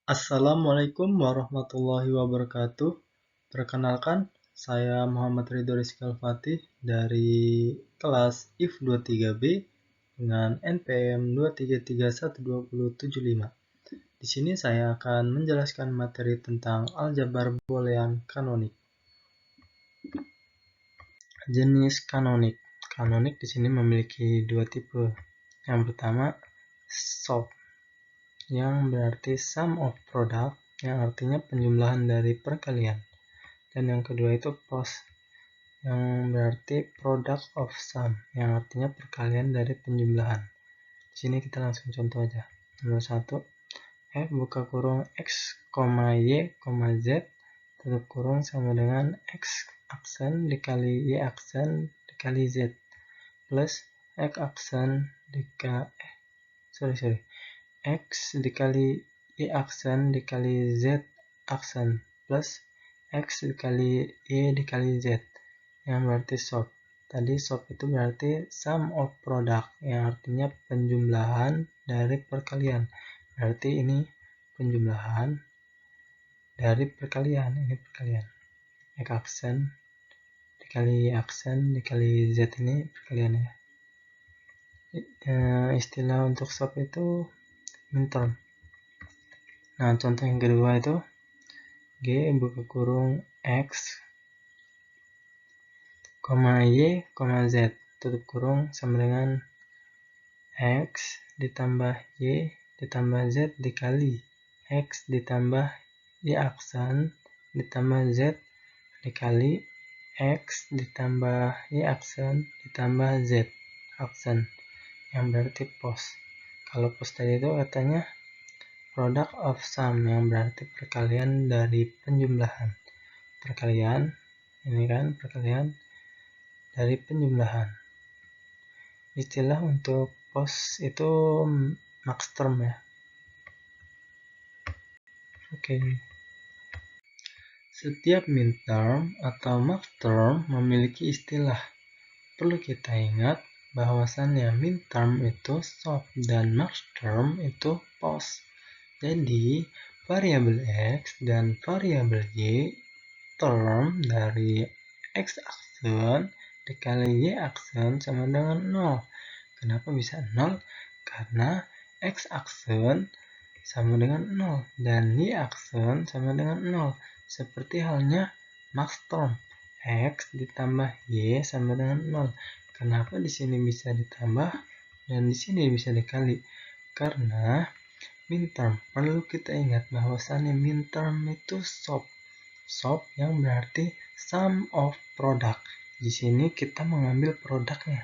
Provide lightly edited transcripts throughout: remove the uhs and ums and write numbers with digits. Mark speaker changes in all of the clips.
Speaker 1: Assalamualaikum warahmatullahi wabarakatuh. Perkenalkan, saya Muhammad Ridho Rizky Al-Fatih dari kelas IF 23B dengan NPM 2331275. Di sini saya akan menjelaskan materi tentang aljabar boolean kanonik. Jenis kanonik. Kanonik di sini memiliki dua tipe. Yang pertama, SOP, yang berarti sum of product, yang artinya penjumlahan dari perkalian. Dan yang kedua itu POS, yang berarti product of sum, yang artinya perkalian dari penjumlahan. Di sini kita langsung contoh aja. Nomor 1, F buka kurung X, Y, Z, tutup kurung sama dengan X aksen dikali Y aksen dikali Z, plus X aksen X dikali Y aksen dikali Z aksen, plus X dikali Y dikali Z, yang berarti SOP. Tadi SOP itu berarti sum of product, yang artinya penjumlahan dari perkalian. Berarti ini penjumlahan dari perkalian, ini perkalian. X aksen dikali Y aksen dikali Z, ini perkalian ya. Istilah untuk SOP itu minterm. Nah, contoh yang kedua itu G buka kurung X, Y, Z, tutup kurung sama dengan X ditambah Y ditambah Z dikali X ditambah Y aksen ditambah Z dikali X ditambah Y aksen ditambah Z aksen, yang berarti POS. Kalau POS tadi itu katanya product of sum, yang berarti perkalian dari penjumlahan. Perkalian, ini kan perkalian dari penjumlahan. Istilah untuk POS itu max term ya. Oke. Setiap min term atau max term memiliki istilah. Perlu kita ingat bahwasannya min term itu SOP dan max term itu POS. Jadi, variabel X dan variabel Y term dari X aksen dikali Y aksen sama dengan 0. Kenapa bisa 0? Karena X aksen sama dengan 0 dan Y aksen sama dengan 0. Seperti halnya max term, X ditambah Y sama dengan 0. Kenapa di sini bisa ditambah dan di sini bisa dikali? Karena min term, perlu kita ingat bahwasannya min term itu SOP. SOP yang berarti sum of product. Di sini kita mengambil produknya.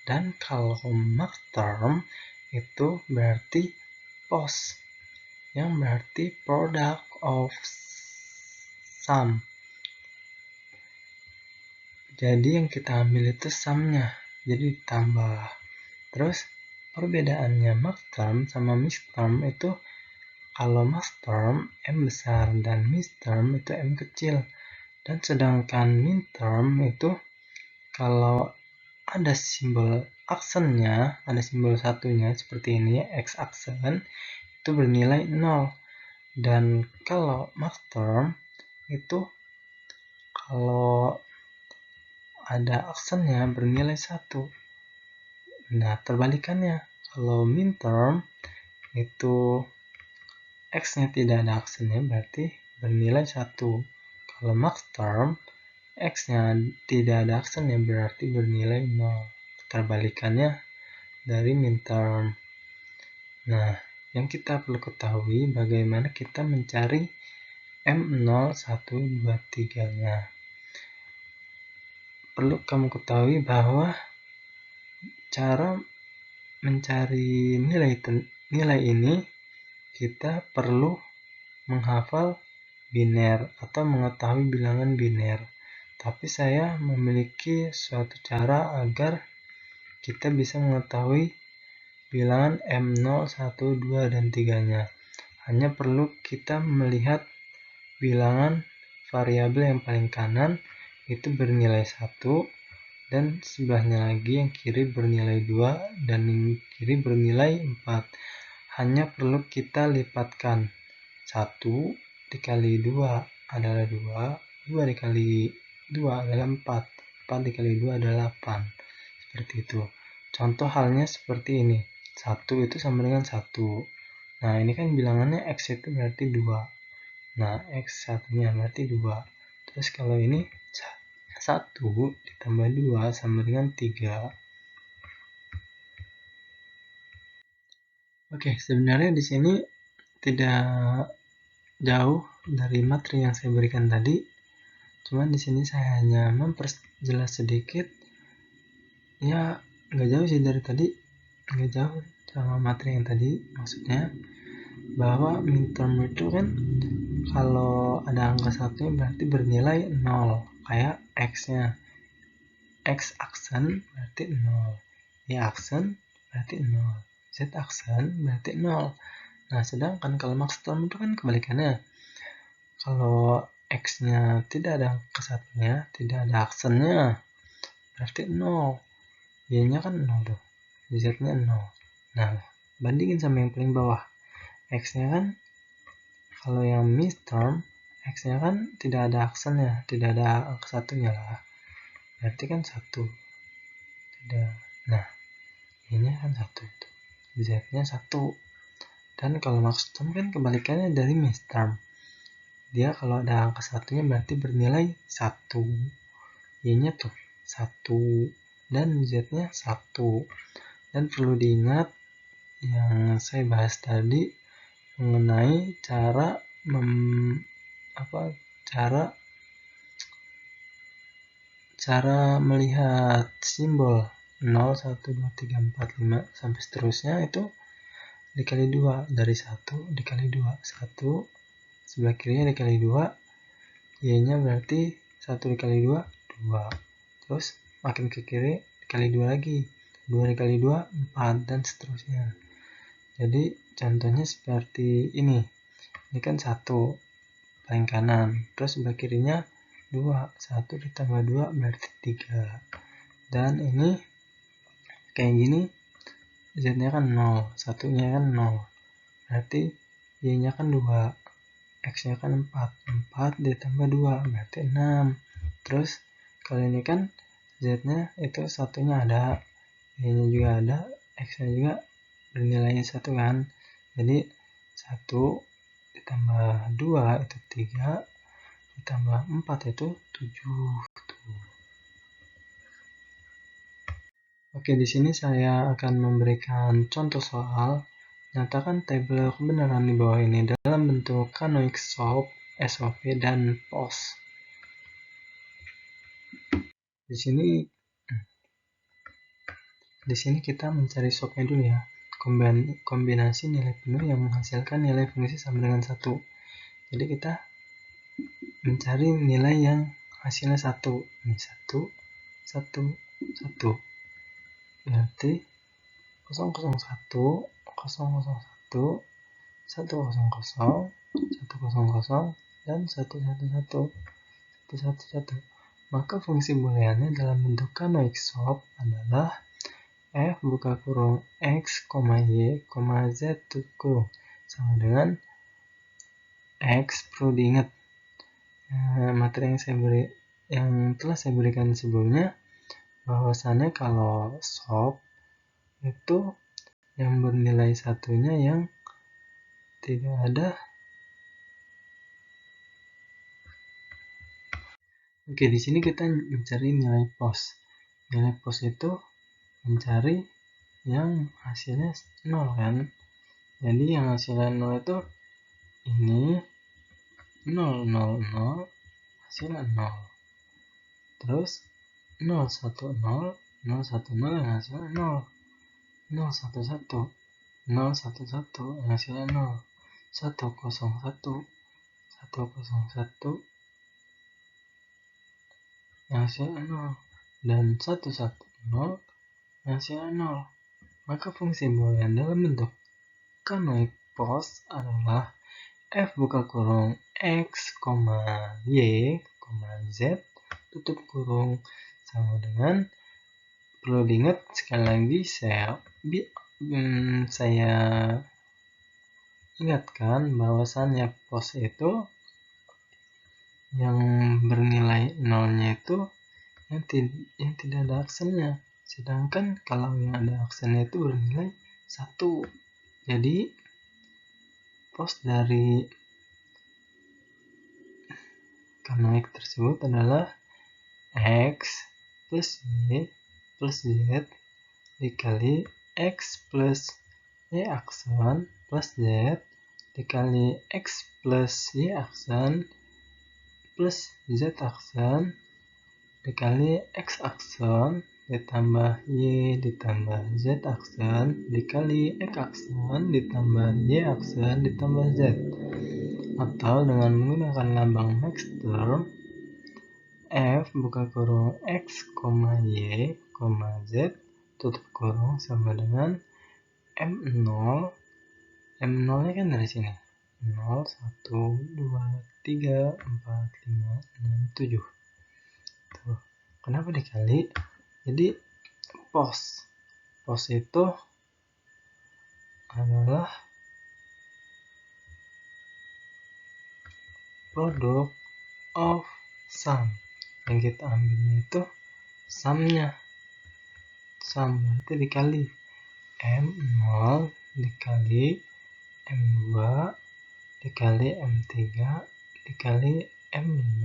Speaker 1: Dan kalau max term itu berarti POS, yang berarti product of sum. Jadi yang kita ambil itu sumnya, jadi ditambah. Terus perbedaannya max term sama mix term itu, kalau max term M besar dan mix term itu M kecil. Dan sedangkan min term itu kalau ada simbol aksennya, ada simbol satunya seperti ini ya, X aksen, itu bernilai 0. Dan kalau max term itu kalau ada aksennya bernilai 1. Nah, terbalikannya, kalau min term itu X-nya tidak ada aksennya berarti bernilai 1. Kalau max term X-nya tidak ada aksennya berarti bernilai 0. Terbalikannya dari min term. Nah, yang kita perlu ketahui bagaimana kita mencari M0, 1, 2, 3-nya. Perlu kamu ketahui bahwa cara mencari nilai ini kita perlu menghafal biner atau mengetahui bilangan biner. Tapi saya memiliki suatu cara agar kita bisa mengetahui bilangan M0, 1, 2, dan 3-nya. Hanya perlu kita melihat bilangan variabel yang paling kanan itu bernilai 1, dan sebelahnya lagi yang kiri bernilai 2, dan yang kiri bernilai 4. Hanya perlu kita lipatkan. 1 dikali 2 adalah 2, 2 dikali 2 adalah 4, 4 dikali 2 adalah 8. Seperti itu. Contoh halnya seperti ini. 1 itu sama dengan 1. Nah, ini kan bilangannya X itu berarti 2. Nah, X satunya berarti 2. Terus kalau ini 1 ditambah 2 sama dengan 3. Oke, sebenarnya di sini tidak jauh dari materi yang saya berikan tadi. Cuman di sini saya hanya memperjelas sedikit. Ya, nggak jauh sih dari tadi. Nggak jauh sama materi yang tadi. Maksudnya bahwa midterm itu kan kalau ada angka satunya berarti bernilai 0. Kayak X-nya. X aksen berarti 0. Y aksen berarti 0. Z aksen berarti 0. Nah, sedangkan kalau maxterm itu kan kebalikannya. Kalau X-nya tidak ada angka satunya, tidak ada aksennya, berarti 0. Y-nya kan 0 tuh. Z-nya 0. Nah, bandingin sama yang paling bawah. X-nya kan, kalau yang midterm, X-nya kan tidak ada aksennya, tidak ada angka satunya lah. Berarti kan 1. Tidak. Nah, Y-nya kan 1. Z-nya 1. Dan kalau maxterm kan kebalikannya dari midterm. Dia kalau ada angka satunya berarti bernilai 1. Y-nya tuh 1. Dan Z-nya 1. Dan perlu diingat yang saya bahas tadi mengenai cara melihat simbol 0, 1, 2, 3, 4, 5 sampai seterusnya itu dikali 2, dari 1 dikali 2, 1 sebelah kirinya dikali 2, Y-nya berarti 1 dikali 2, 2. Terus makin ke kiri dikali 2 lagi, 2 dikali 2, 4, dan seterusnya. Jadi contohnya seperti ini. Ini kan 1 paling kanan, terus sebelah kirinya 2, 1 ditambah 2 berarti 3. Dan ini kayak gini, Z-nya kan 0, satunya kan 0. Berarti Y-nya kan 2, X-nya kan 4, 4 ditambah 2 berarti 6. Terus kalau ini kan Z-nya itu satunya ada, Y-nya juga ada, X-nya juga bernilainya 1 kan. Jadi 1 ditambah 2 itu 3, ditambah 4 itu 7. Oke, di sini saya akan memberikan contoh soal. Nyatakan tabel kebenaran di bawah ini dalam bentuk canoic SOP, SOP, dan POS. Di sini kita mencari SOP-nya dulu ya. Kombinasi nilai penuh yang menghasilkan nilai fungsi sama dengan 1. Jadi kita mencari nilai yang hasilnya 1. Ini 1, 1, 1. Berarti 001, 001, 100, 100, dan 111, 111. Maka fungsi booleannya dalam bentuk canoic SOP adalah f buka kurung x, y, z tutup kurung sama dengan x. Perlu diingat materi yang telah saya berikan sebelumnya, bahwasannya kalau SOP itu yang bernilai satunya yang tidak ada. Oke, di sini kita mencari nilai POS. Nilai POS itu mencari yang hasilnya 0 kan. Jadi yang hasilnya 0 itu ini 0, 0, 0, hasilnya 0. Terus 0, 1, 0, 0, 1, 0 yang hasilnya 0. 0, 1, 1, 0, 1, 1 yang hasilnya 0. 1, 0, 1, 1, 0, 1 yang hasilnya 0. Dan 1, 1, 0 yang hasilnya 0. Maka fungsi boolean dalam bentuk canoic POS adalah f buka kurung x, y, z tutup kurung sama dengan, perlu diingat sekali lagi saya Ingatkan bahwasannya pos itu yang bernilai nolnya itu yang tidak ada aksennya, sedangkan kalau yang ada aksennya itu bernilai 1. Jadi pos dari kanonik tersebut adalah X plus Y plus Z dikali X plus Y aksen plus Z dikali X plus Y aksen plus Z aksen dikali X aksen ditambah Y ditambah Z aksen dikali X aksen ditambah Y aksen ditambah Z. Atau dengan menggunakan lambang maxterm, F buka kurung X, Y, Z tutup kurung sama dengan M0. M0 nya kan dari sini 0, 1, 2, 3, 4, 5, 6, 7. Tuh. Kenapa dikali? Jadi pos itu adalah product of sum. Yang kita ambil itu sumnya. Sum berarti dikali M0 dikali M2 dikali M3 dikali M5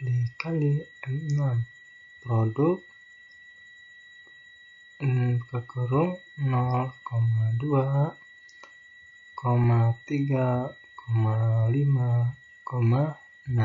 Speaker 1: dikali M6. Produk ke kurung 0,2, 3,5,6.